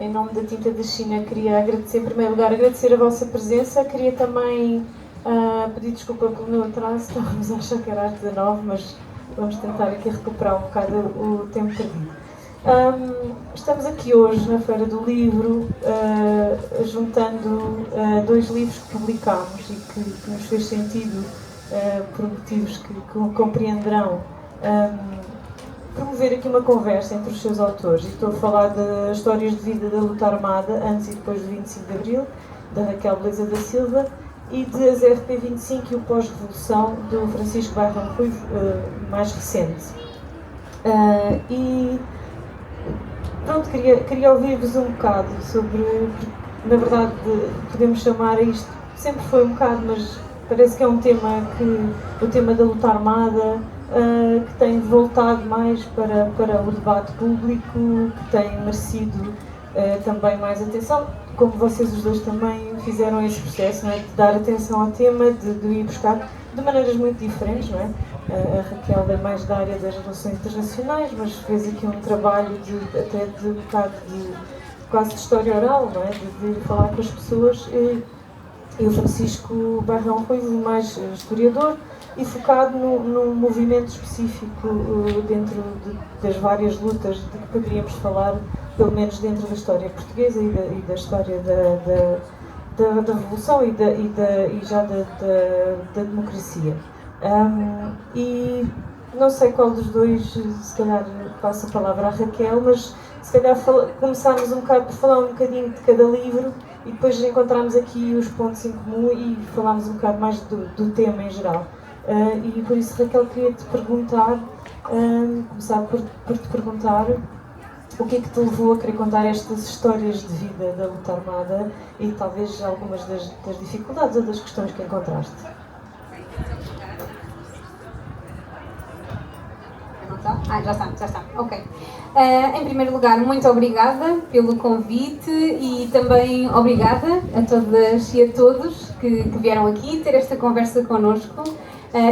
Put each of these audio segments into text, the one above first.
em nome da Tinta da China, queria agradecer, em primeiro lugar, agradecer a vossa presença. Queria também pedir desculpa pelo meu atraso, estávamos a achar que era às 19, mas vamos tentar aqui recuperar um bocado o tempo perdido. Estamos aqui hoje na Feira do Livro, juntando dois livros que publicámos e que nos fez sentido, por motivos que compreenderão, promover aqui uma conversa entre os seus autores. E estou a falar das histórias de vida da luta armada, antes e depois do 25 de Abril, da Raquel Beleza da Silva, e de As RP25 e o Pós-Revolução, do Francisco Bairrão Ruivo, mais recente. E pronto, queria ouvir-vos um bocado sobre, na verdade, podemos chamar isto, sempre foi um bocado, mas parece que é um tema o tema da luta armada, que tem voltado mais para o debate público, que tem merecido também mais atenção, como vocês os dois também fizeram esse processo, não é? De dar atenção ao tema, de ir buscar de maneiras muito diferentes, não é? A Raquel é mais da área das relações internacionais, mas fez aqui um trabalho até de um bocado quase de história oral, não é? De falar com as pessoas, e o Francisco Bairrão Ruivo, mais historiador e focado num movimento específico dentro das várias lutas de que poderíamos falar, pelo menos dentro da história portuguesa e da história da Revolução e já da democracia. E não sei qual dos dois, se calhar passo a palavra à Raquel, mas se calhar começámos um bocado por falar um bocadinho de cada livro e depois encontramos aqui os pontos em comum e falámos um bocado mais do tema em geral. E por isso, Raquel, queria-te perguntar, começar por te perguntar o que é que te levou a querer contar estas histórias de vida da luta armada e talvez algumas das dificuldades ou das questões que encontraste. Já está. Ok. Em primeiro lugar, muito obrigada pelo convite e também obrigada a todas e a todos que vieram aqui ter esta conversa connosco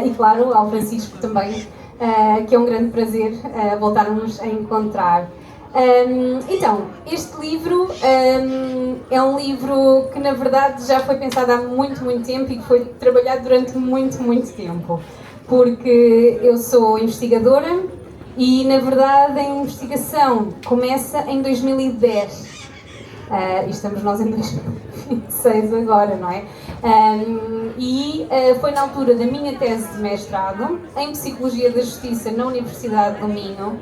e, claro, ao Francisco também, que é um grande prazer voltarmos a encontrar. Então, este livro é um livro que, na verdade, já foi pensado há muito tempo e que foi trabalhado durante muito tempo, porque eu sou investigadora e, na verdade, a investigação começa em 2010 e estamos nós em 2026 agora, não é? Foi na altura da minha tese de mestrado em Psicologia da Justiça na Universidade do Minho,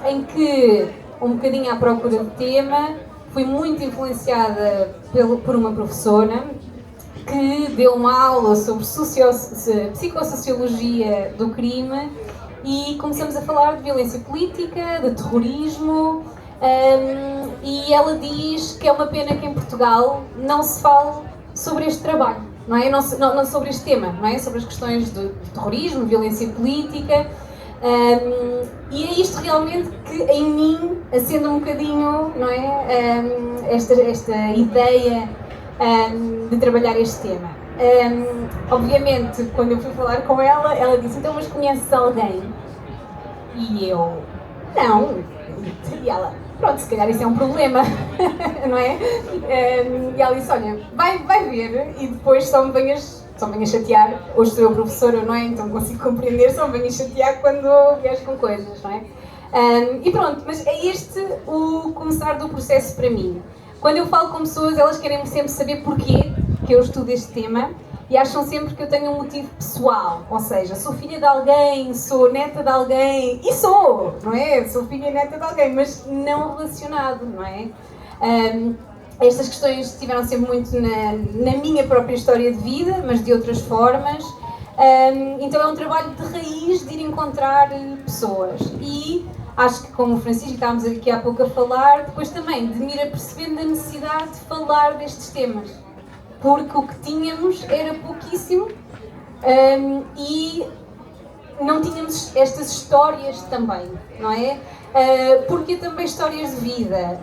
em que, um bocadinho à procura do tema, fui muito influenciada por uma professora que deu uma aula sobre psicossociologia do crime e começamos a falar de violência política, de terrorismo, e ela diz que é uma pena que em Portugal não se fale sobre este trabalho, não é? Não sobre este tema, não é? Sobre as questões de terrorismo, violência política. E é isto realmente que em mim acende um bocadinho, não é? Esta ideia de trabalhar este tema. Obviamente, quando eu fui falar com ela disse: então, mas conheces alguém? E eu: não. E ela: pronto, se calhar isso é um problema, não é? E ela disse: olha, vai ver e depois só me venhas chatear. Hoje sou eu professora, não é? Então consigo compreender, só me venhas chatear quando vieres com coisas, não é? E pronto, mas é este o começar do processo para mim. Quando eu falo com pessoas, elas querem sempre saber porquê que eu estudo este tema e acham sempre que eu tenho um motivo pessoal, ou seja, sou filha de alguém, sou neta de alguém, e sou, não é? Sou filha e neta de alguém, mas não relacionado, não é? Estas questões estiveram sempre muito na minha própria história de vida, mas de outras formas. Então é um trabalho de raiz de ir encontrar pessoas. E acho que, como o Francisco estávamos aqui há pouco a falar, depois também de me ir apercebendo da necessidade de falar destes temas. Porque o que tínhamos era pouquíssimo e não tínhamos estas histórias também, não é? Porque também histórias de vida.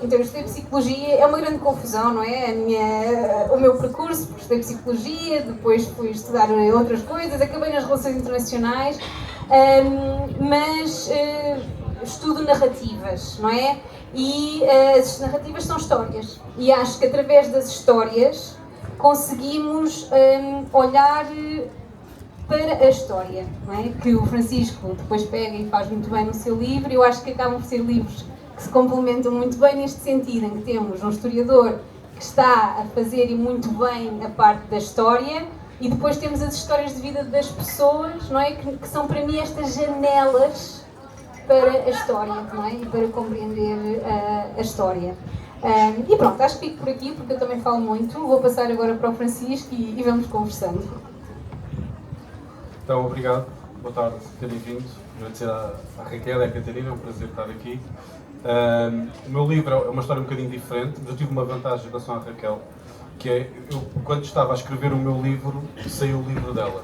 Então, eu estudei Psicologia, é uma grande confusão, não é? O meu percurso, porque estudei Psicologia, depois fui estudar outras coisas, acabei nas Relações Internacionais, mas estudo narrativas, não é? E as narrativas são histórias. E acho que através das histórias conseguimos olhar para a história, não é? Que o Francisco depois pega e faz muito bem no seu livro. Eu acho que acabam por ser livros que se complementam muito bem neste sentido, em que temos um historiador que está a fazer e muito bem a parte da história, e depois temos as histórias de vida das pessoas, não é? Que são para mim estas janelas para a história, não é? E para compreender a história. E pronto, acho que fico por aqui porque eu também falo muito. Vou passar agora para o Francisco e vamos conversando. Então, obrigado. Boa tarde por terem vindo. Agradecer à Raquel e à Catarina, é um prazer estar aqui. O meu livro é uma história um bocadinho diferente, mas eu tive uma vantagem em relação à Raquel, que é, eu, quando estava a escrever o meu livro, saiu o livro dela,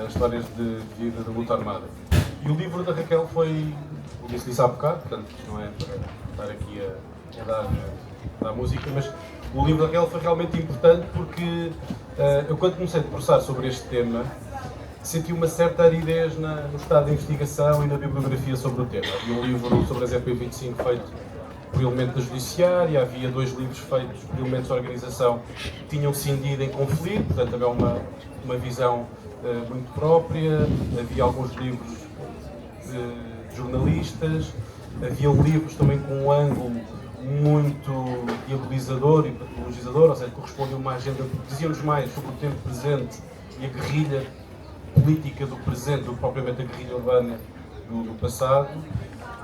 Histórias de Vida da Luta Armada. E o livro da Raquel foi, eu disse há bocado, portanto, não é para estar aqui a dar música, mas o livro da Raquel foi realmente importante porque eu, quando comecei a debruçar sobre este tema, senti uma certa aridez no estado de investigação e na bibliografia sobre o tema. Havia um livro sobre as EP25 feito por elementos da Judiciária, havia 2 livros feitos por elementos da organização que tinham cindido em conflito, portanto havia uma visão muito própria, havia alguns livros de jornalistas, havia livros também com um ângulo muito diabolizador e patologizador, ou seja, correspondiam a uma agenda, diziam-nos mais sobre o tempo presente e a guerrilha política do presente do que propriamente a guerrilha urbana do passado.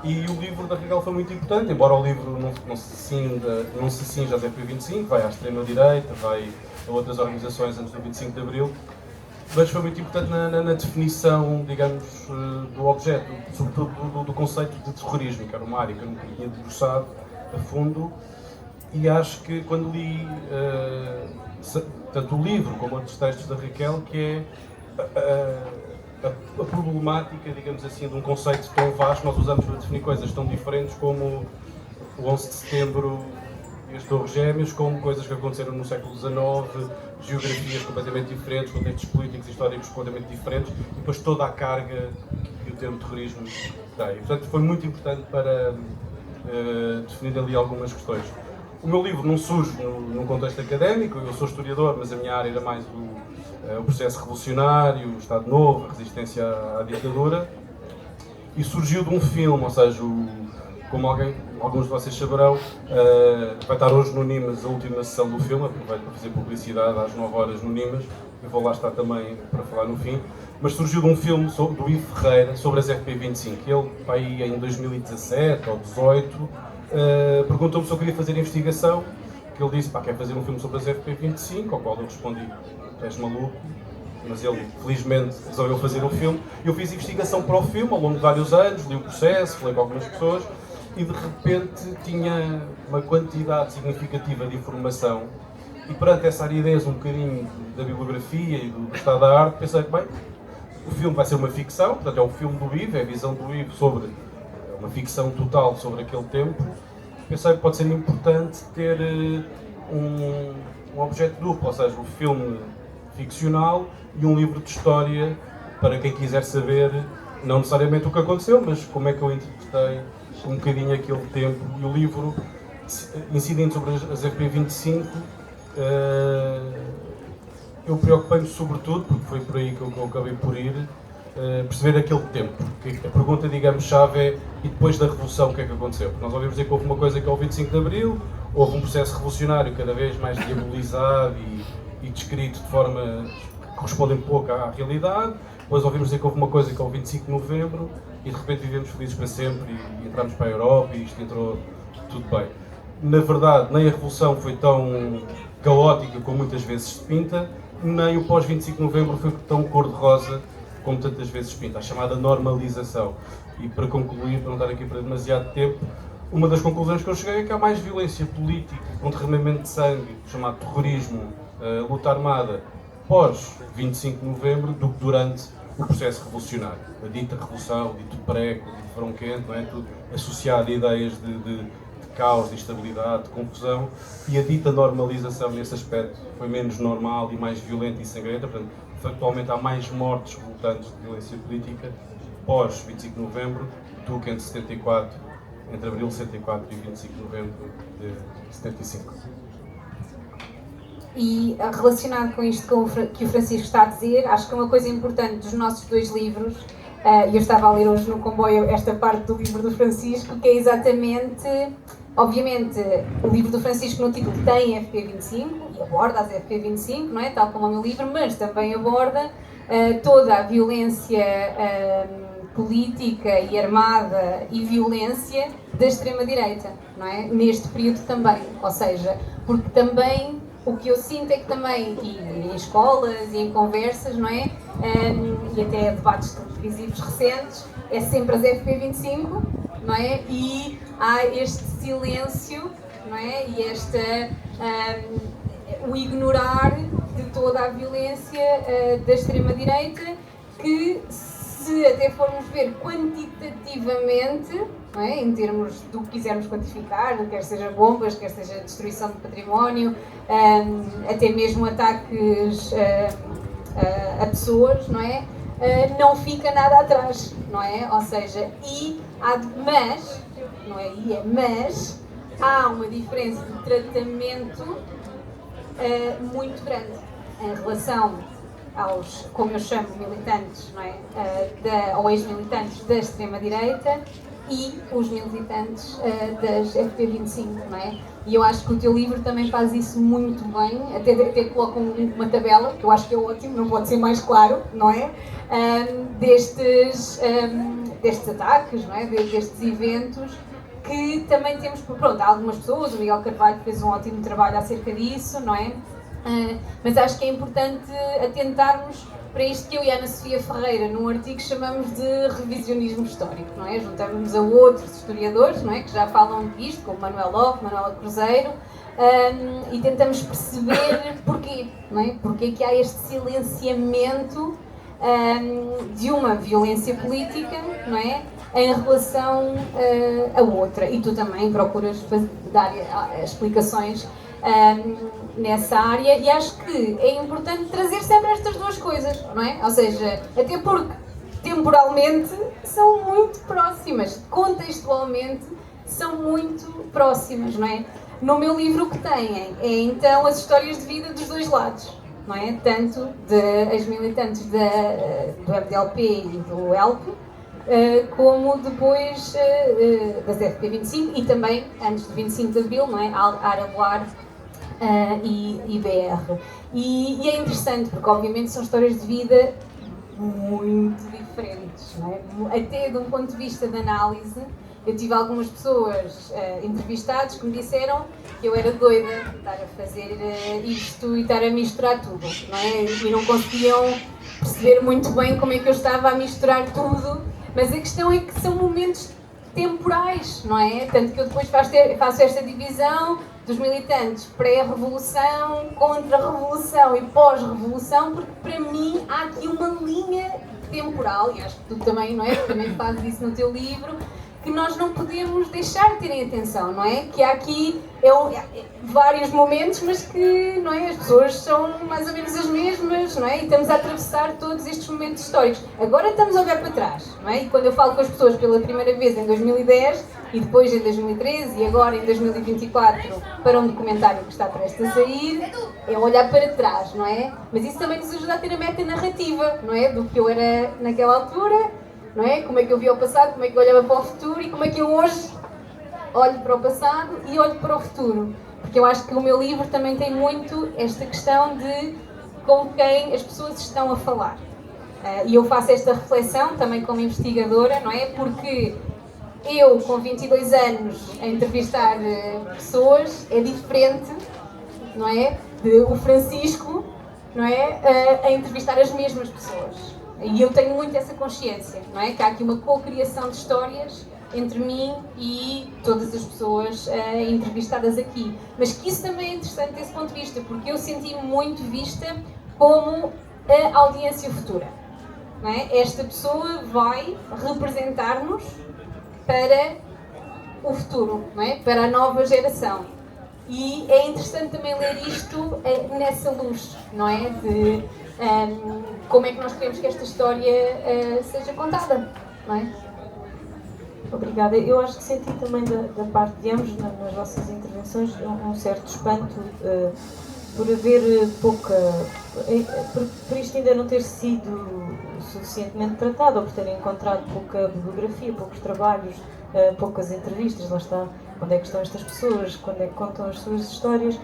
E o livro da Raquel foi muito importante, embora o livro não se cinja às EP25, vai à extrema-direita, vai a outras organizações antes do 25 de Abril, mas foi muito importante na definição, digamos, do objeto, sobretudo do conceito de terrorismo, que era uma área que eu nunca tinha debruçado a fundo, e acho que quando li tanto o livro como outros textos da Raquel, que é a problemática, digamos assim, de um conceito tão vasto, nós usamos para definir coisas tão diferentes como o 11 de setembro e as Torres Gêmeas, como coisas que aconteceram no século XIX, geografias completamente diferentes, contextos políticos e históricos completamente diferentes, e depois toda a carga que o termo terrorismo tem. Portanto, foi muito importante para definir ali algumas questões. O meu livro não surge num contexto académico, eu sou historiador, mas a minha área era mais o processo revolucionário, o Estado Novo, a resistência à ditadura, e surgiu de um filme, ou seja, como alguns de vocês saberão, vai estar hoje no Nimas a última sessão do filme, aproveito para fazer publicidade às 9 horas no Nimas, eu vou lá estar também para falar no fim, mas surgiu de um filme do Ivo Ferreira sobre as FP25, ele, aí em 2017 ou 2018, perguntou-me se eu queria fazer investigação, que ele disse, quer fazer um filme sobre as FP25, ao qual eu respondi, és maluco, mas ele felizmente resolveu fazer um filme. Eu fiz investigação para o filme ao longo de vários anos, li o processo, falei com algumas pessoas e de repente tinha uma quantidade significativa de informação e perante essa aridez um bocadinho da bibliografia e do estado da arte, pensei que bem, o filme vai ser uma ficção, portanto é um filme do Ivo, é a visão do Ivo sobre uma ficção total sobre aquele tempo. Pensei que pode ser importante ter um objeto duplo, ou seja, o filme ficcional e um livro de história para quem quiser saber, não necessariamente o que aconteceu, mas como é que eu interpretei um bocadinho aquele tempo. E o livro, incidindo sobre as FP25, eu preocupei-me sobretudo, porque foi por aí que eu acabei por ir, perceber aquele tempo. A pergunta, digamos, chave é, e depois da Revolução, o que é que aconteceu? Porque nós ouvimos dizer que houve uma coisa que é o 25 de Abril, houve um processo revolucionário cada vez mais diabolizado e descrito de forma que corresponde pouco à realidade. Depois ouvimos dizer que houve uma coisa que é o 25 de Novembro e de repente vivemos felizes para sempre e entramos para a Europa e isto entrou tudo bem. Na verdade, nem a Revolução foi tão caótica como muitas vezes se pinta, nem o pós-25 de Novembro foi tão cor-de-rosa como tantas vezes se pinta, a chamada normalização. E para concluir, para não estar aqui para demasiado tempo, uma das conclusões que eu cheguei é que há mais violência política, com derramamento de sangue, chamado terrorismo, luta armada, pós 25 de Novembro, do que durante o processo revolucionário. A dita revolução, o dito prego, o dito verão quente, não é? Tudo associado a ideias de caos, de instabilidade, de confusão, e a dita normalização nesse aspecto foi menos normal e mais violenta e sangrenta. Portanto, factualmente há mais mortes resultantes de violência política pós 25 de Novembro do que entre 74 entre abril de 64 e 25 de novembro de 75. E relacionado com isto que o Francisco está a dizer, acho que uma coisa importante dos nossos dois livros, e eu estava a ler hoje no comboio esta parte do livro do Francisco, que é exatamente, obviamente, o livro do Francisco no título tem FP25 e aborda as FP25, não é? Tal como o meu livro, mas também aborda toda a violência política e armada e violência da extrema-direita, não é? Neste período também, ou seja, porque também o que eu sinto é que também, e em escolas e em conversas, não é? E até debates televisivos recentes, é sempre as FP25, não é? E há este silêncio, não é? E o ignorar de toda a violência da extrema-direita, que se até formos ver quantitativamente, não é? Em termos do que quisermos quantificar, quer seja bombas, quer seja destruição de património, até mesmo ataques a pessoas, não é? Não fica nada atrás, não é? Ou seja, mas há uma diferença de tratamento muito grande em relação aos, como eu chamo, militantes, não é? Ou ex-militantes da extrema-direita e os militantes das FP25, não é? E eu acho que o teu livro também faz isso muito bem, até coloca uma tabela, que eu acho que é ótimo, não pode ser mais claro, não é? Destes ataques, não é? Destes eventos, que também temos, pronto, há algumas pessoas, o Miguel Carvalho fez um ótimo trabalho acerca disso, não é? Mas acho que é importante atentarmos para isto que eu e a Ana Sofia Ferreira, num artigo, chamamos de revisionismo histórico, não é? Juntamos-nos a outros historiadores, não é? Que já falam disto, como Manuel Lopes, Manuela Cruzeiro, e tentamos perceber porquê, não é? Porquê que há este silenciamento de uma violência política, não é? Em relação a outra. E tu também procuras dar explicações nessa área, e acho que é importante trazer sempre estas duas coisas, não é? Ou seja, até porque temporalmente são muito próximas, contextualmente são muito próximas, não é? No meu livro o que têm é então as histórias de vida dos dois lados, não é? Tanto das militantes do MDLP e do ELP, como depois das FP25 e também antes do 25 de Abril, não é? Araboar e BR. E é interessante porque obviamente são histórias de vida muito diferentes, não é? Até de um ponto de vista de análise. Eu tive algumas pessoas entrevistadas que me disseram que eu era doida de estar a fazer isto e estar a misturar tudo, não é? E não conseguiam perceber muito bem como é que eu estava a misturar tudo, mas a questão é que são momentos temporais, não é? Tanto que eu depois faço esta divisão dos militantes pré-revolução, contra-revolução e pós-revolução, porque para mim há aqui uma linha temporal, e acho que tu também, não é? Também fazes isso no teu livro, que nós não podemos deixar de terem atenção, não é? Que há aqui vários momentos, mas que, não é? As pessoas são mais ou menos as mesmas, não é? E estamos a atravessar todos estes momentos históricos. Agora estamos a olhar para trás, não é? E quando eu falo com as pessoas pela primeira vez em 2010, e depois em 2013, e agora em 2024, para um documentário que está prestes a sair, é olhar para trás, não é? Mas isso também nos ajuda a ter a meta-narrativa, não é? Do que eu era naquela altura, não é? Como é que eu via o passado, como é que eu olhava para o futuro e como é que eu hoje olho para o passado e olho para o futuro. Porque eu acho que o meu livro também tem muito esta questão de com quem as pessoas estão a falar. E eu faço esta reflexão também como investigadora, não é? Porque eu, com 22 anos, a entrevistar pessoas é diferente, não é? De o Francisco, não é? A entrevistar as mesmas pessoas. E eu tenho muito essa consciência, não é? Que há aqui uma co-criação de histórias entre mim e todas as pessoas entrevistadas aqui. Mas que isso também é interessante desse ponto de vista, porque eu senti-me muito vista como a audiência futura, não é? Esta pessoa vai representar-nos para o futuro, não é? Para a nova geração. E é interessante também ler isto nessa luz, não é? De como é que nós queremos que esta história seja contada, não é? Obrigada. Eu acho que senti também da parte de ambos, nas vossas intervenções, um certo espanto por haver pouca. Por isto ainda não ter sido suficientemente tratado, ou por terem encontrado pouca bibliografia, poucos trabalhos, poucas entrevistas, lá está, onde é que estão estas pessoas, quando é que contam as suas histórias,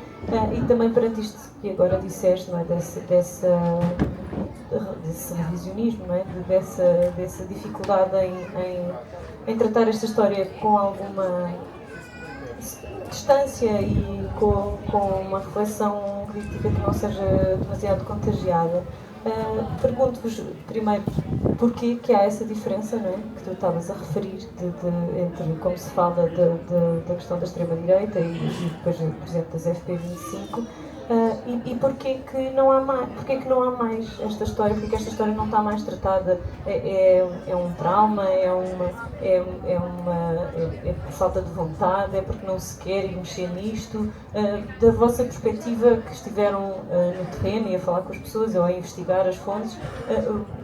e também perante isto que agora disseste, não é? Desse revisionismo, não é? Dessa dificuldade em tratar esta história com alguma distância e com uma reflexão crítica que não seja demasiado contagiada. Pergunto-vos primeiro porquê que há essa diferença, não é? Que tu estavas a referir entre como se fala da questão da extrema-direita e depois, por exemplo, das FP25, e porquê que não há mais esta história, porque esta história não está mais tratada, é um trauma, é por falta de vontade, é porque não se quer ir mexer nisto. Da vossa perspectiva, que estiveram no terreno e a falar com as pessoas ou a investigar as fontes,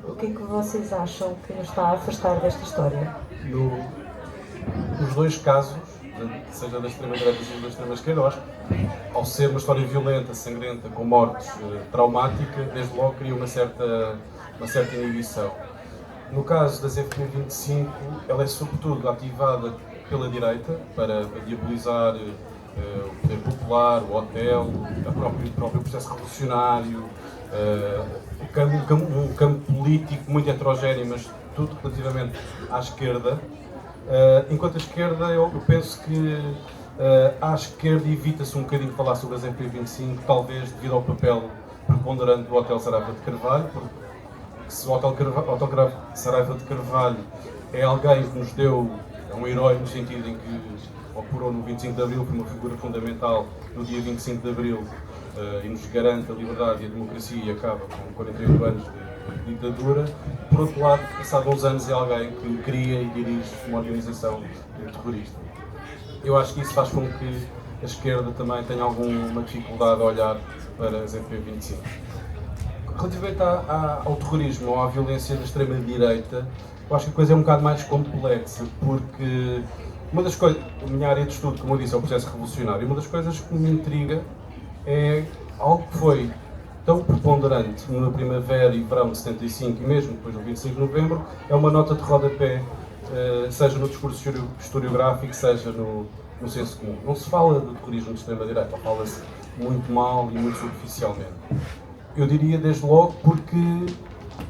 o que é que vocês acham que nos está a afastar desta história? Nos dois casos, seja da extrema-direita seja da extrema-esquerda, eu acho que, ao ser uma história violenta, sangrenta, com mortes, traumática, desde logo cria uma certa inibição. No caso das FP25, ela é sobretudo ativada pela direita para diabolizar o poder popular, o hotel, o próprio processo revolucionário, um campo político muito heterogéneo, mas tudo relativamente à esquerda. Enquanto a esquerda, eu penso que à esquerda evita-se um bocadinho de falar sobre as MP25, talvez devido ao papel preponderante do Hotel Saraiva de Carvalho, porque se o Hotel Saraiva de Carvalho é alguém que nos deu, é um herói no sentido em que operou no 25 de Abril, foi uma figura fundamental no dia 25 de Abril e nos garante a liberdade e a democracia e acaba com 48 anos de ditadura. Por outro lado, passado uns anos é alguém que cria e dirige uma organização terrorista. Eu acho que isso faz com que a esquerda também tenha alguma dificuldade a olhar para as MP25. Relativamente ao terrorismo ou à violência da extrema-direita, eu acho que a coisa é um bocado mais complexa, porque uma das coisas, a minha área de estudo, como eu disse, é o processo revolucionário, e uma das coisas que me intriga é algo que foi tão preponderante na primavera e verão de 75 e mesmo depois do 25 de novembro, é uma nota de rodapé, seja no discurso historiográfico, seja no senso comum. Não se fala do terrorismo de extrema-direita, fala-se muito mal e muito superficialmente. Eu diria desde logo porque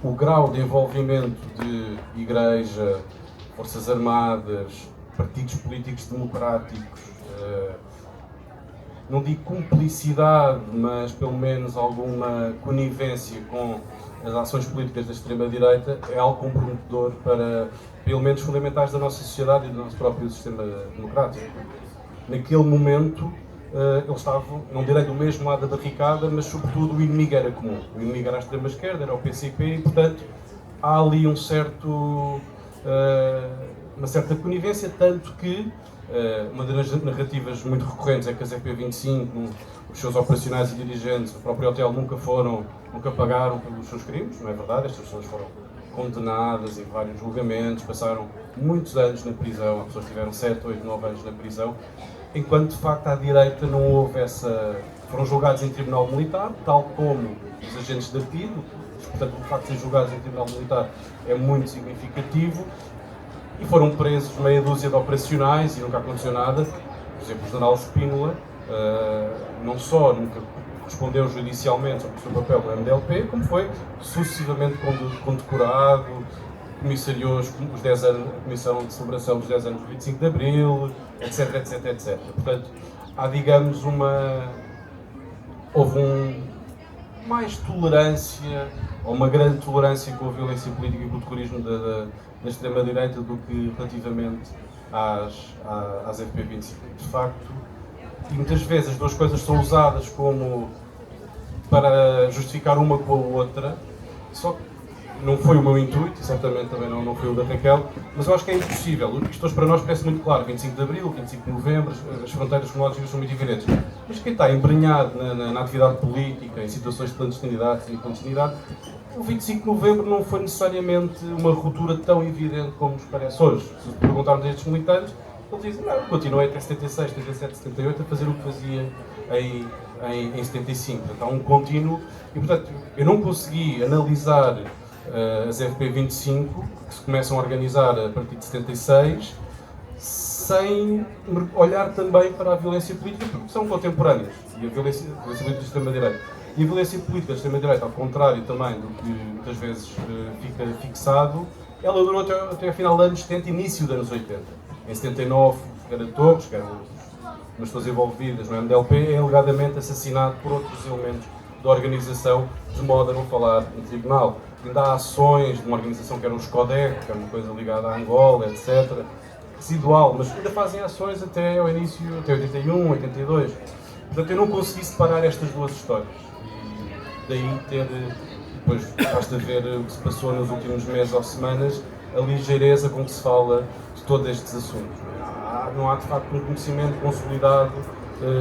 o grau de envolvimento de igreja, forças armadas, partidos políticos democráticos, não digo cumplicidade, mas pelo menos alguma conivência com as ações políticas da extrema-direita é algo comprometedor para elementos fundamentais da nossa sociedade e do nosso próprio sistema democrático. Naquele momento, eles estavam, não direi do mesmo lado da barricada, mas sobretudo o inimigo era comum. O inimigo era a extrema-esquerda, era o PCP e, portanto, há ali uma certa conivência, tanto que uma das narrativas muito recorrentes é que as EP25, os seus operacionais e dirigentes, o próprio hotel nunca pagaram pelos seus crimes, não é verdade? Estas pessoas foram condenadas em vários julgamentos, passaram muitos anos na prisão, as pessoas tiveram 7, 8, 9 anos na prisão, enquanto de facto à direita não houve foram julgados em tribunal militar, tal como os agentes da PIDE, portanto o facto de serem julgados em tribunal militar é muito significativo, e foram presos meia dúzia de operacionais e nunca aconteceu nada. Por exemplo, o general Spínola não só nunca respondeu judicialmente sobre o seu papel no MDLP, como foi sucessivamente condecorado, comissariou os 10 anos, a Comissão de Celebração dos 10 anos do 25 de Abril, etc, etc, etc. Portanto, há, digamos, houve mais tolerância, ou uma grande tolerância com a violência política e com o terrorismo da extrema-direita do que relativamente às FP25. De facto, e muitas vezes as duas coisas são usadas como para justificar uma com a outra, só que não foi o meu intuito, e certamente também não foi o da Raquel, mas eu acho que é impossível. Isto hoje para nós parece muito claro, 25 de Abril, 25 de Novembro, as fronteiras cronológicas são muito evidentes. Mas quem está embrenhado na atividade política, em situações de clandestinidade e clandestinidade, o 25 de novembro não foi necessariamente uma ruptura tão evidente como nos parece hoje. Se perguntarmos a estes militantes, eles dizem, não, continuei até 76, 77, 78 a fazer o que fazia em 75. Portanto, há um contínuo, e portanto, eu não consegui analisar as FP25, que se começam a organizar a partir de 76, sem olhar também para a violência política, porque são contemporâneas, e a violência política da extrema-direita. E a violência política da extrema-direita, ao contrário também do que muitas vezes fica fixado, ela durou até ao final dos anos 70 e início dos anos 80. Em 79, Figueira Torres, que eram umas pessoas envolvidas no MDLP, é alegadamente assassinado por outros elementos da organização, de modo a não falar no tribunal. Ainda há ações de uma organização que era o SCODEC, que é uma coisa ligada à Angola, etc., residual, mas ainda fazem ações até ao início, até 81, 82. Portanto, eu não consegui separar estas duas histórias. E daí ter, depois basta ver o que se passou nos últimos meses ou semanas, a ligeireza com que se fala de todos estes assuntos. Não há de facto um conhecimento consolidado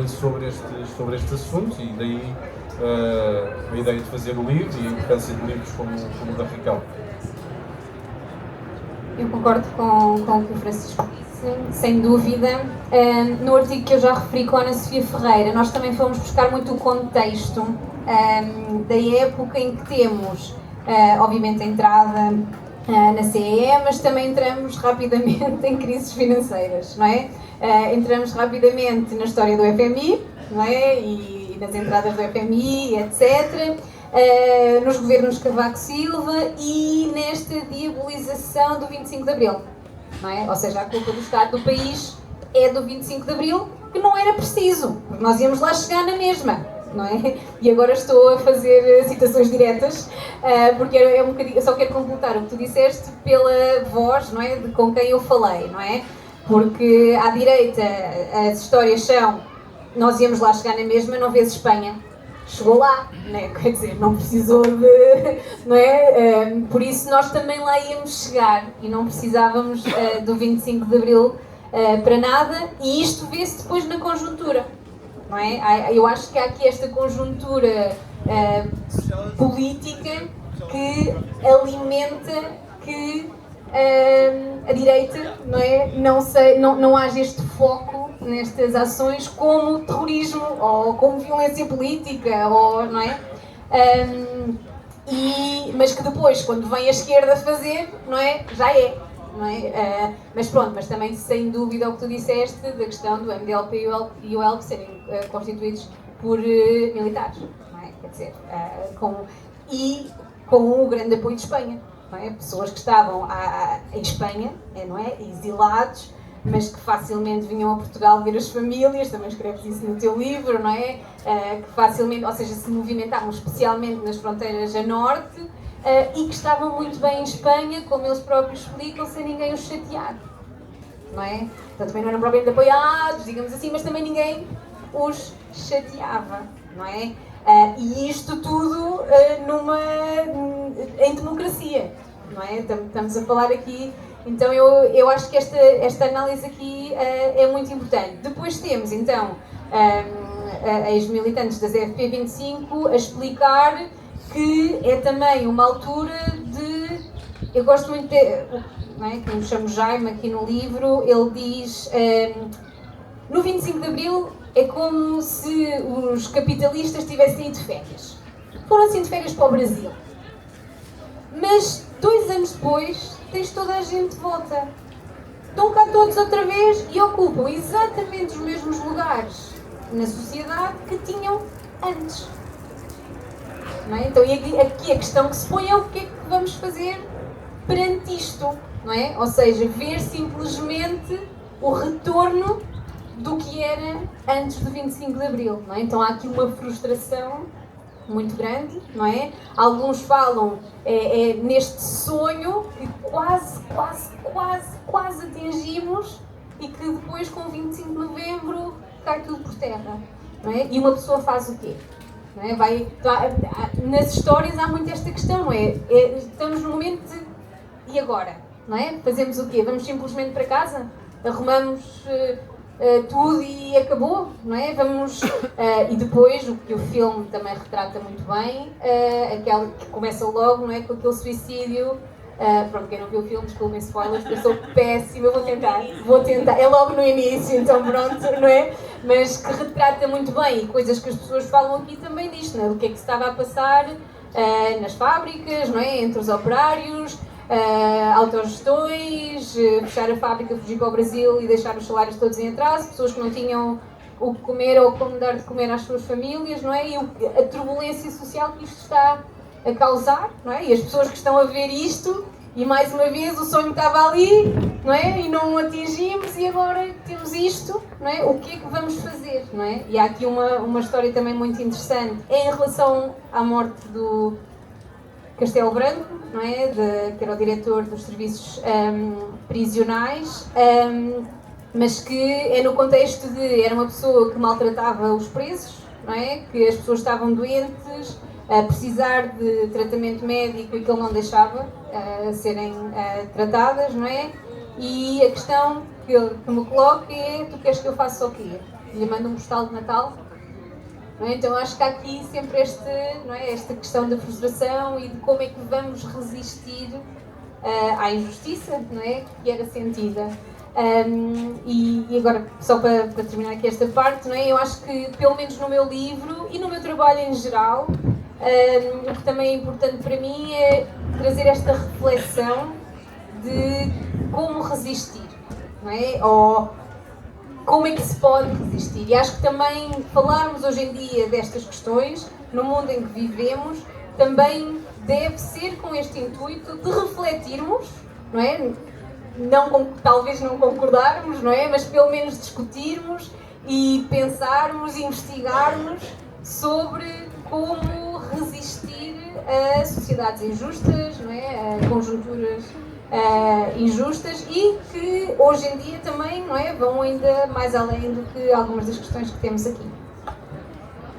sobre estes assuntos, e daí a ideia de fazer o livro e a importância de livros como o da Raquel. Eu concordo com o que o Francisco disse, sem dúvida. No artigo que eu já referi com a Ana Sofia Ferreira, nós também fomos buscar muito o contexto da época em que temos, obviamente, a entrada na CEE, mas também entramos rapidamente em crises financeiras, não é? Entramos rapidamente na história do FMI, não é? E nas entradas do FMI, etc., nos governos Cavaco Silva e nesta diabolização do 25 de Abril, não é? Ou seja, a culpa do Estado do país é do 25 de Abril, que não era preciso, porque nós íamos lá chegar na mesma, não é? E agora estou a fazer citações diretas, porque é um bocadinho, eu só quero completar o que tu disseste pela voz, não é? Com quem eu falei, não é? Porque à direita as histórias são, nós íamos lá chegar na mesma, não vês Espanha. Chegou lá, né? Quer dizer, não precisou de, não é? Por isso nós também lá íamos chegar e não precisávamos do 25 de Abril para nada, e isto vê-se depois na conjuntura, não é? Eu acho que há aqui esta conjuntura política que alimenta que a direita, não é? Não haja este foco nestas ações como terrorismo ou como violência política, ou, não é? Mas que depois, quando vem a esquerda fazer, não é? Já é. Não é? Mas pronto, mas também sem dúvida o que tu disseste da questão do MDLP e o ELP serem constituídos por militares, não é? Quer dizer, com o grande apoio de Espanha, não é? Pessoas que estavam em Espanha, não é? Exilados, mas que facilmente vinham a Portugal ver as famílias, também escreves isso no teu livro, não é? Que facilmente, ou seja, se movimentavam especialmente nas fronteiras a norte, e que estavam muito bem em Espanha, como eles próprios explicam, sem ninguém os chatear, não é? Então também não eram propriamente apoiados, digamos assim, mas também ninguém os chateava, não é? E isto tudo em democracia, não é? Estamos a falar aqui, então eu acho que esta análise aqui é muito importante. Depois temos, então, as militantes das FP25 a explicar que é também uma altura de... Eu gosto muito não é? Como chamo Jaime aqui no livro, ele diz no 25 de Abril é como se os capitalistas tivessem ido de férias. Foram assim de férias para o Brasil. Mas 2 anos depois tens toda a gente de volta. Estão cá todos outra vez e ocupam exatamente os mesmos lugares na sociedade que tinham antes. Não é? Então, aqui a questão que se põe é o que é que vamos fazer perante isto, não é? Ou seja, ver simplesmente o retorno do que era antes do 25 de Abril, não é? Então há aqui uma frustração muito grande, não é? Alguns falam neste sonho que quase atingimos e que depois com 25 de Novembro cai tudo por terra, não é? E uma pessoa faz o quê? Não é? Nas histórias há muito esta questão, não é? Estamos no momento de... E agora? Não é? Fazemos o quê? Vamos simplesmente para casa? Arrumamos tudo e acabou, não é? E depois, o que o filme também retrata muito bem, aquela que começa logo, não é? Com aquele suicídio. Pronto, quem não viu o filme, desculpem spoilers, porque eu sou péssima, vou tentar, é logo no início, então pronto, não é? Mas que retrata muito bem, e coisas que as pessoas falam aqui também disto, não é? O que é que se estava a passar nas fábricas, não é? Entre os operários, autogestões, fechar a fábrica, fugir para o Brasil e deixar os salários todos em atraso, pessoas que não tinham o que comer ou como dar de comer às suas famílias, não é? E a turbulência social que isto está a causar, não é? E as pessoas que estão a ver isto, e mais uma vez o sonho estava ali, não é? E não o atingimos e agora temos isto, não é? O que é que vamos fazer, não é? E há aqui uma história também muito interessante, é em relação à morte do Castelo Branco, não é? Que era o diretor dos serviços prisionais, mas que é no contexto de, era uma pessoa que maltratava os presos, não é? Que as pessoas estavam doentes, a precisar de tratamento médico e que ele não deixava serem tratadas, não é? E a questão que me coloca é: tu queres que eu faça o quê? Lhe mando um postal de Natal? Não é? Então acho que há aqui sempre não é? Esta questão da frustração e de como é que vamos resistir à injustiça, não é? Que era sentida. E agora, só para terminar aqui esta parte, não é? Eu acho que, pelo menos no meu livro e no meu trabalho em geral, o que também é importante para mim é trazer esta reflexão de como resistir, não é? Ou como é que se pode resistir. E acho que também falarmos hoje em dia destas questões, no mundo em que vivemos, também deve ser com este intuito de refletirmos, não é? Talvez não concordarmos, não é? Mas pelo menos discutirmos e pensarmos e investigarmos sobre como resistir a sociedades injustas, não é? A conjunturas injustas e que hoje em dia também, não é? Vão ainda mais além do que algumas das questões que temos aqui.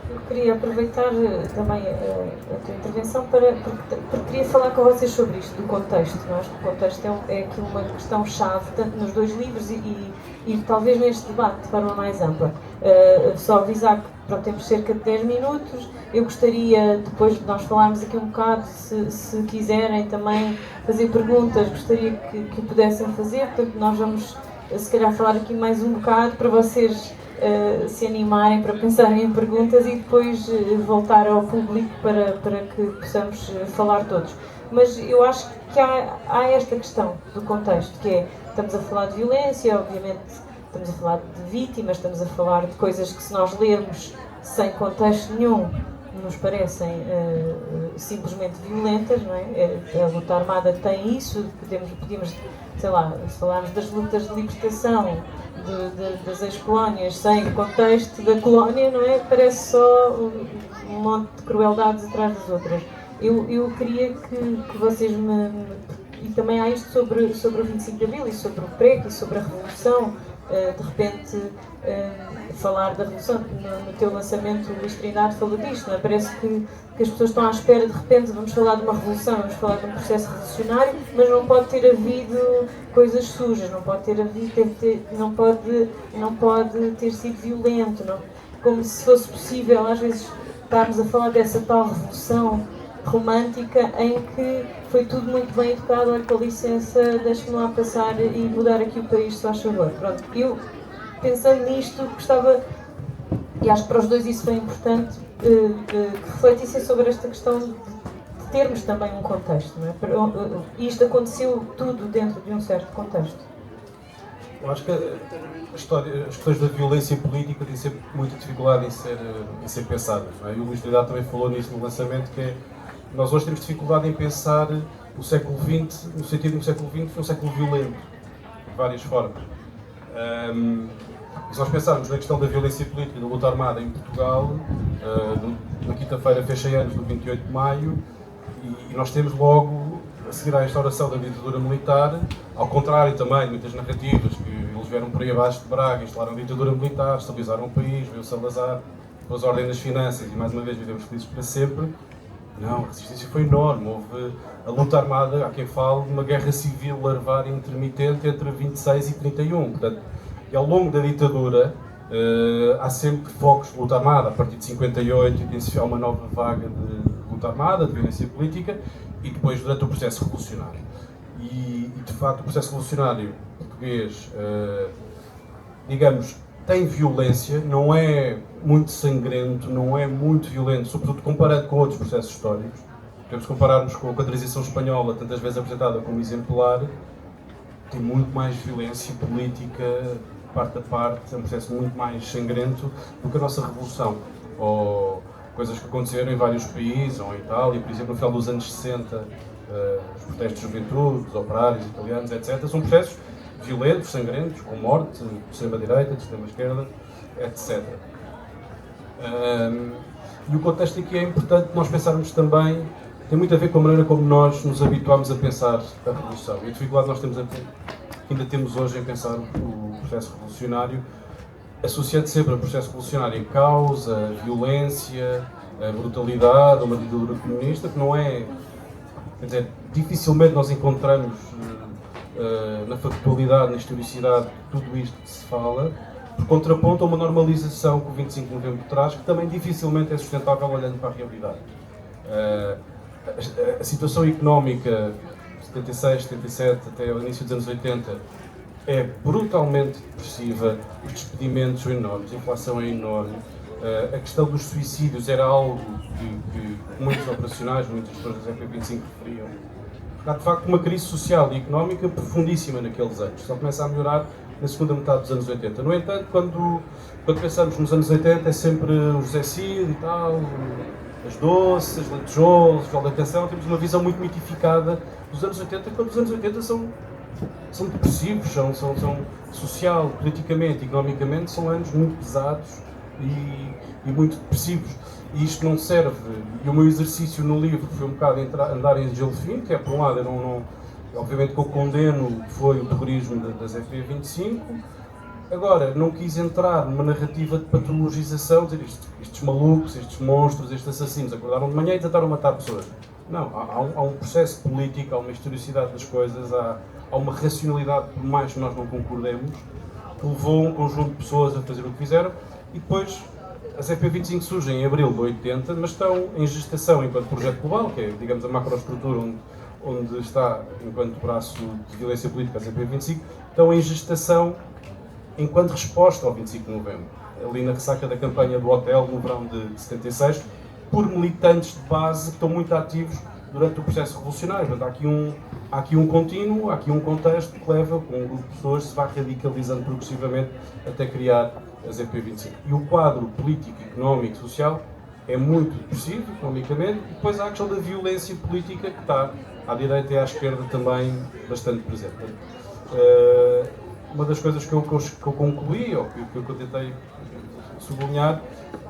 Eu queria aproveitar também a tua intervenção porque queria falar com vocês sobre isto, do contexto. Eu acho que o contexto é aqui uma questão-chave, tanto nos dois livros e talvez neste debate de forma mais ampla. Só avisar que pronto, temos cerca de 10 minutos. Eu gostaria, depois de nós falarmos aqui um bocado, se quiserem também fazer perguntas, gostaria que pudessem fazer. Portanto, nós vamos, se calhar, falar aqui mais um bocado para vocês se animarem, para pensarem em perguntas e depois voltar ao público para que possamos falar todos. Mas eu acho que há esta questão do contexto, que é, estamos a falar de violência, obviamente estamos a falar de vítimas, estamos a falar de coisas que, se nós lermos sem contexto nenhum, nos parecem simplesmente violentas, não é? A luta armada tem isso, podíamos, sei lá, se falarmos das lutas de libertação das ex-colónias sem o contexto da colónia, não é? Parece só um monte de crueldades atrás das outras. Eu queria que vocês e também há isto sobre o 25 de Abril e sobre o PREC e sobre a Revolução. De repente, falar da Revolução, no teu lançamento, o Luís Trindade falou disto, não é? Parece que as pessoas estão à espera, de repente, vamos falar de uma revolução, vamos falar de um processo revolucionário, mas não pode ter havido coisas sujas, não pode ter havido, não pode ter sido violento, não? Como se fosse possível, às vezes, estarmos a falar dessa tal revolução romântica em que foi tudo muito bem educado. Olha, com licença, deixe-me lá passar e mudar aqui o país, se faz favor. Pronto, eu, pensando nisto, gostava, e acho que para os dois isso foi importante, que refletissem sobre esta questão de termos também um contexto, não é? Isto aconteceu tudo dentro de um certo contexto. Eu acho que as questões da violência política têm sempre muita dificuldade em ser pensadas, não é? E o Luís Trindade também falou nisso no lançamento, que é, nós hoje temos dificuldade em pensar o século XX, no sentido de que o século XX foi um século violento, de várias formas. E se nós pensarmos na questão da violência política e da luta armada em Portugal, na quinta-feira fez 100 anos do 28 de maio, e nós temos logo, a seguir à instauração da ditadura militar, ao contrário também de muitas narrativas, que eles vieram por aí abaixo de Braga, instalaram a ditadura militar, estabilizaram o país, veio o Salazar, pôs ordem nas finanças e mais uma vez vivemos felizes para sempre. Não, a resistência foi enorme. Houve a luta armada, há quem fale de uma guerra civil larvar e intermitente entre 26 e 31. Portanto, E ao longo da ditadura há sempre focos de luta armada. A partir de 58 intensifica uma nova vaga de luta armada, de violência política, e depois durante o processo revolucionário. E de facto o processo revolucionário português, digamos, tem violência, não é muito sangrento, não é muito violento, sobretudo comparado com outros processos históricos. Podemos compararmos com a transição espanhola, tantas vezes apresentada como exemplar, tem muito mais violência política, parte a parte, é um processo muito mais sangrento do que a nossa Revolução. Ou coisas que aconteceram em vários países, ou em Itália, por exemplo, no final dos anos 60, os protestos de juventude, dos operários italianos, etc. São processos violentos, sangrentos, com morte, de extrema-direita, de extrema-esquerda, etc. E o contexto aqui é importante nós pensarmos também, tem muito a ver com a maneira como nós nos habituámos a pensar a Revolução. E a dificuldade que nós ainda temos hoje em pensar o processo revolucionário, associando sempre ao processo revolucionário em causa, a violência, a brutalidade, uma ditadura comunista, que não é, quer dizer, dificilmente nós encontramos na factualidade, na historicidade, tudo isto que se fala, por contraponto a uma normalização que o 25 de Novembro traz, que também dificilmente é sustentável olhando para a realidade. A situação económica, 76, 77, até o início dos anos 80, é brutalmente depressiva, os despedimentos são enormes, a inflação é enorme, a questão dos suicídios era algo que muitos operacionais, muitas pessoas da CP25 referiam. Há de facto uma crise social e económica profundíssima naqueles anos, só começa a melhorar na segunda metade dos anos 80. No entanto, quando pensamos nos anos 80, é sempre o José Cid e tal, as doces, lentejolos, a atenção, temos uma visão muito mitificada dos anos 80, quando os anos 80 são depressivos, são social, politicamente, economicamente, são anos muito pesados e muito depressivos. E isto não serve, e o meu exercício no livro foi um bocado andar em gelo fino, que é, por um lado, obviamente que eu condeno foi o terrorismo das FP25, agora, não quis entrar numa narrativa de patologização, dizer estes malucos, estes monstros, estes assassinos acordaram de manhã e tentaram matar pessoas. Não, há um processo político, há uma historicidade das coisas, há uma racionalidade, por mais que nós não concordemos, que levou um conjunto de pessoas a fazer o que fizeram, e depois as FP25 surgem em abril de 80, mas estão em gestação enquanto projeto global, que é, digamos, a macroestrutura onde está, enquanto braço de violência política, as FP25, estão em gestação enquanto resposta ao 25 de novembro, ali na ressaca da campanha do hotel no verão de 76, por militantes de base que estão muito ativos durante o processo revolucionário. Portanto, há aqui um contínuo, há aqui um contexto que leva com um grupo de pessoas que se vai radicalizando progressivamente até criar as EP25. E o quadro político, económico, social é muito depressivo, economicamente, e depois há a questão da violência política que está à direita e à esquerda também bastante presente. Uma das coisas que eu concluí, ou que eu tentei sublinhar,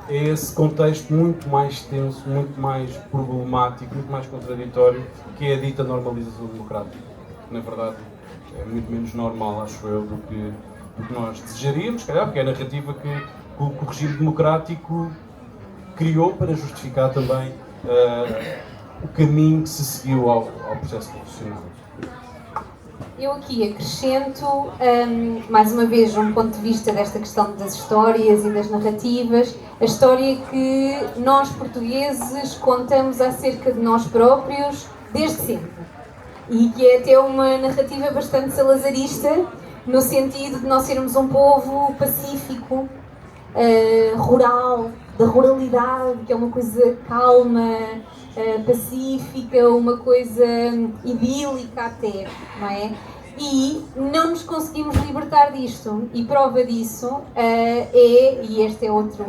é esse contexto muito mais tenso, muito mais problemático, muito mais contraditório, que é a dita normalização democrática. Na verdade, é muito menos normal, acho eu, do que nós desejaríamos, se calhar, porque é a narrativa que o regime democrático criou para justificar também o caminho que se seguiu ao processo revolucionário. Eu aqui acrescento, mais uma vez, um ponto de vista desta questão das histórias e das narrativas, a história que nós portugueses contamos acerca de nós próprios desde sempre. E que é até uma narrativa bastante salazarista, no sentido de nós sermos um povo pacífico, rural, da ruralidade, que é uma coisa calma, pacífica, uma coisa idílica até, não é? E não nos conseguimos libertar disto. E prova disso e este é outro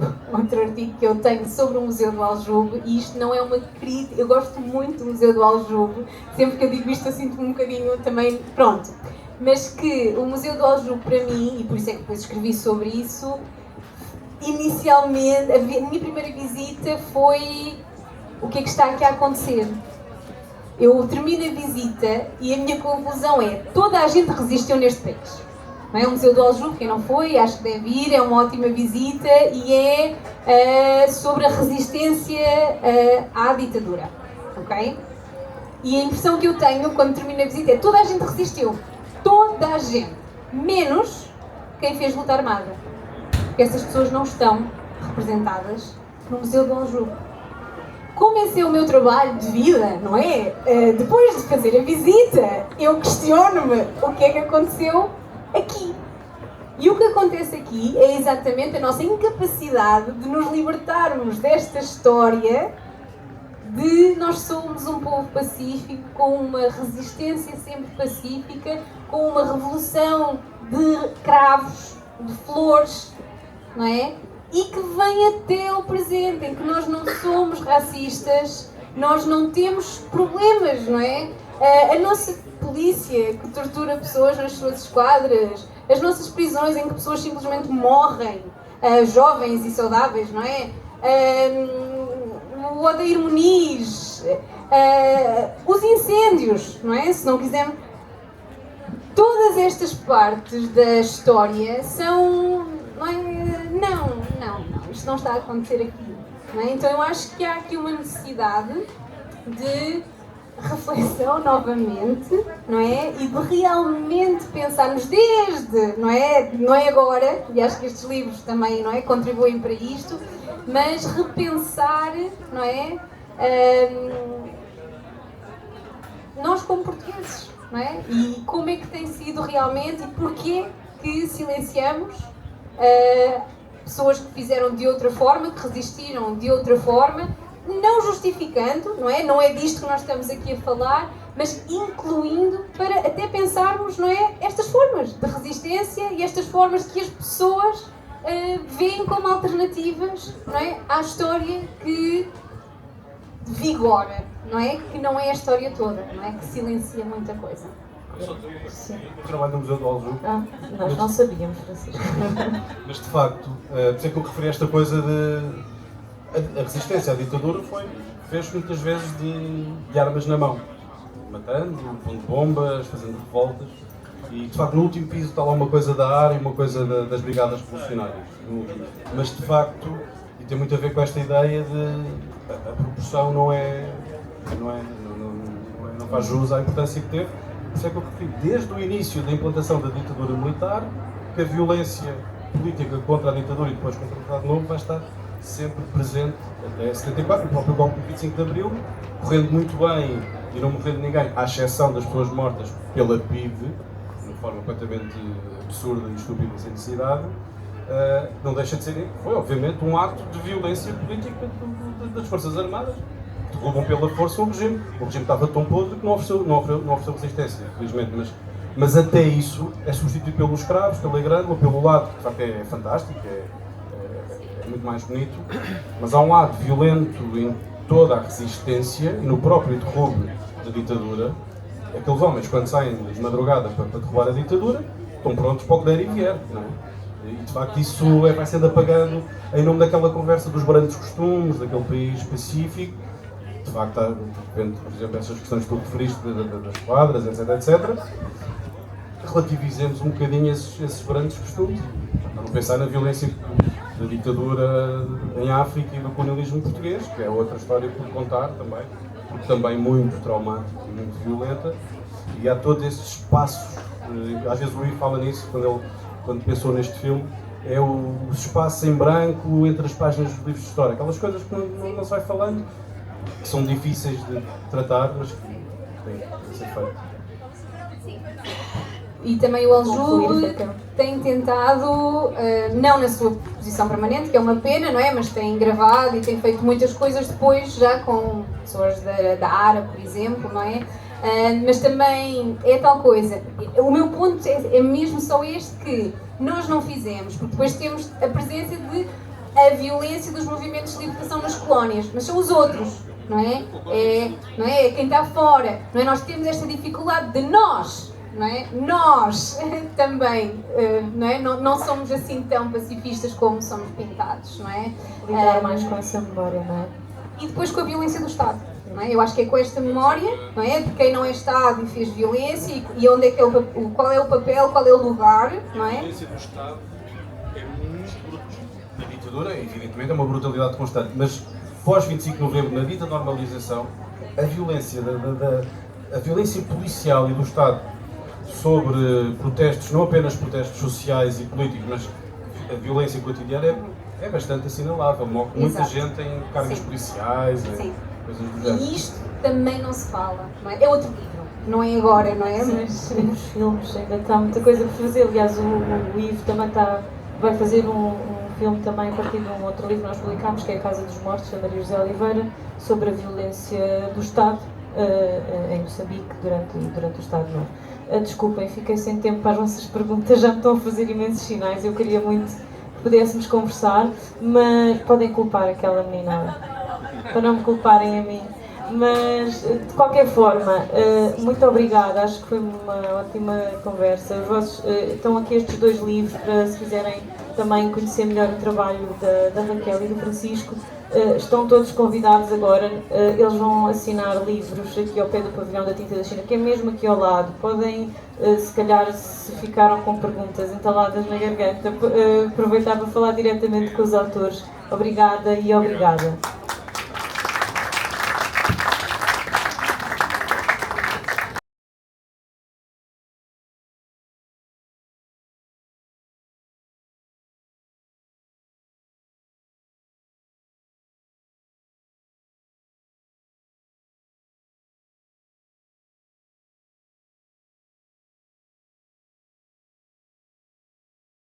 artigo que eu tenho sobre o Museu do Aljube, e isto não é uma crítica, eu gosto muito do Museu do Aljube, sempre que eu digo isto eu sinto-me um bocadinho também, pronto. Mas que o Museu do Aljube, para mim, e por isso é que depois escrevi sobre isso, inicialmente, a minha primeira visita foi o que é que está aqui a acontecer. Eu termino a visita e a minha conclusão é: toda a gente resistiu neste país. Não é? O Museu do Aljube, quem não foi, acho que deve ir, é uma ótima visita e é sobre a resistência à ditadura. Ok? E a impressão que eu tenho quando termino a visita é: toda a gente resistiu. Toda a gente. Menos quem fez luta armada. Porque essas pessoas não estão representadas no Museu de Anjou. Como esse é o meu trabalho de vida, não é? Depois de fazer a visita, eu questiono-me o que é que aconteceu aqui. E o que acontece aqui é exatamente a nossa incapacidade de nos libertarmos desta história de nós somos um povo pacífico, com uma resistência sempre pacífica, com uma revolução de cravos, de flores, não é? E que vem até ao presente, em que nós não somos racistas, nós não temos problemas, não é? A nossa polícia que tortura pessoas nas suas esquadras, as nossas prisões em que pessoas simplesmente morrem, jovens e saudáveis, não é? O Odair Muniz, os incêndios, não é? Se não quisermos... Todas estas partes da história são... Não, isto não está a acontecer aqui. Não é? Então eu acho que há aqui uma necessidade de reflexão novamente, não é? E de realmente pensarmos desde, não é agora, e acho que estes livros também, não é, contribuem para isto, mas repensar, não é? Nós como portugueses, não é? E como é que tem sido realmente e porquê que silenciamos pessoas que fizeram de outra forma, que resistiram de outra forma, não justificando, não é? Não é disto que nós estamos aqui a falar, mas incluindo para até pensarmos, não é? Estas formas de resistência e estas formas que as pessoas veem como alternativas, não é? À história que vigora, não é? Que não é a história toda, não é? Que silencia muita coisa. Eu trabalho no Museu do Aljube. Nós não sabíamos, Francisco. Mas de facto, por isso é que eu referi a esta coisa de... A resistência à ditadura fez muitas vezes de armas na mão. Matando, pondo bombas, fazendo revoltas. E de facto no último piso está lá uma coisa da AR e uma coisa das brigadas revolucionárias. Mas de facto, e tem muito a ver com esta ideia de... A proporção não faz jus à importância que teve. Por isso é que eu refiro, desde o início da implantação da ditadura militar, que a violência política contra a ditadura e depois contra o Estado Novo vai estar sempre presente até 74, o próprio golpe de 25 de Abril, correndo muito bem e não morrendo ninguém, à exceção das pessoas mortas pela PIDE, de uma forma completamente absurda e estúpida e sem necessidade, não deixa de ser, foi obviamente um ato de violência política das Forças Armadas, que derrubam pela força o regime. O regime estava tão podre que não ofereceu resistência, felizmente, mas até isso é substituído pelos escravos, pela grânula, pelo lado, que de facto é fantástico, é muito mais bonito, mas há um lado violento em toda a resistência e no próprio derrube da ditadura. Aqueles homens, quando saem de madrugada para derrubar a ditadura, estão prontos para o que der e vier, não é? E de facto isso vai sendo apagado em nome daquela conversa dos brancos costumes, daquele país pacífico. De facto, vendo, por exemplo, essas questões que tu referiste das quadras, etc. Relativizemos um bocadinho esses grandes costumes, para não pensar na violência da ditadura em África e do colonialismo português, que é outra história por contar também, porque também muito traumática e muito violenta, e há todos esses espaços, às vezes o Rui fala nisso quando pensou neste filme, é os espaços em branco entre as páginas dos livros de história, aquelas coisas que não se vai falando, que são difíceis de tratar, mas que têm que ser feitas. E também o Aljube tem tentado, não na sua posição permanente, que é uma pena, não é? Mas tem gravado e tem feito muitas coisas depois, já com pessoas da ARA, por exemplo, não é? Mas também é tal coisa. O meu ponto é mesmo só este, que nós não fizemos, porque depois temos a presença de a violência dos movimentos de libertação nas colónias, mas são os outros, não é? Não é quem está fora, não é? Nós temos esta dificuldade de nós. Não é? Nós também não é? Não somos assim tão pacifistas como somos pintados, não é? Lidar mais com essa memória, não é? E depois com a violência do Estado, não é? Eu acho que é com esta memória, não é? De quem não é Estado e fez violência e onde é que qual é o papel, qual é o lugar, não é? A violência do Estado é muito brutal. Na ditadura, evidentemente, é uma brutalidade constante, mas pós 25 de novembro, na dita normalização, a violência, a violência policial e do Estado sobre protestos, não apenas protestos sociais e políticos, mas a violência cotidiana é bastante assinalável. Morre muita gente em cargos policiais, em coisas do género. E isto também não se fala, não é? É outro livro, não é agora, não é? Mas os filmes ainda está muita coisa por fazer. Aliás, o Ivo também vai fazer um filme também a partir de um outro livro que nós publicámos, que é A Casa dos Mortos, da Maria José Oliveira, sobre a violência do Estado em Moçambique durante o Estado Novo. Desculpem, fiquei sem tempo para as vossas perguntas, já me estão a fazer imensos sinais. Eu queria muito que pudéssemos conversar, mas podem culpar aquela menina, para não me culparem a mim. Mas, de qualquer forma, muito obrigada, acho que foi uma ótima conversa. Estão aqui estes 2 livros para, se quiserem também conhecer melhor o trabalho da Raquel e do Francisco. Estão todos convidados agora, eles vão assinar livros aqui ao pé do pavilhão da Tinta da China, que é mesmo aqui ao lado. Podem, se calhar, se ficaram com perguntas entaladas na garganta, aproveitar para falar diretamente com os autores. Obrigada e obrigada.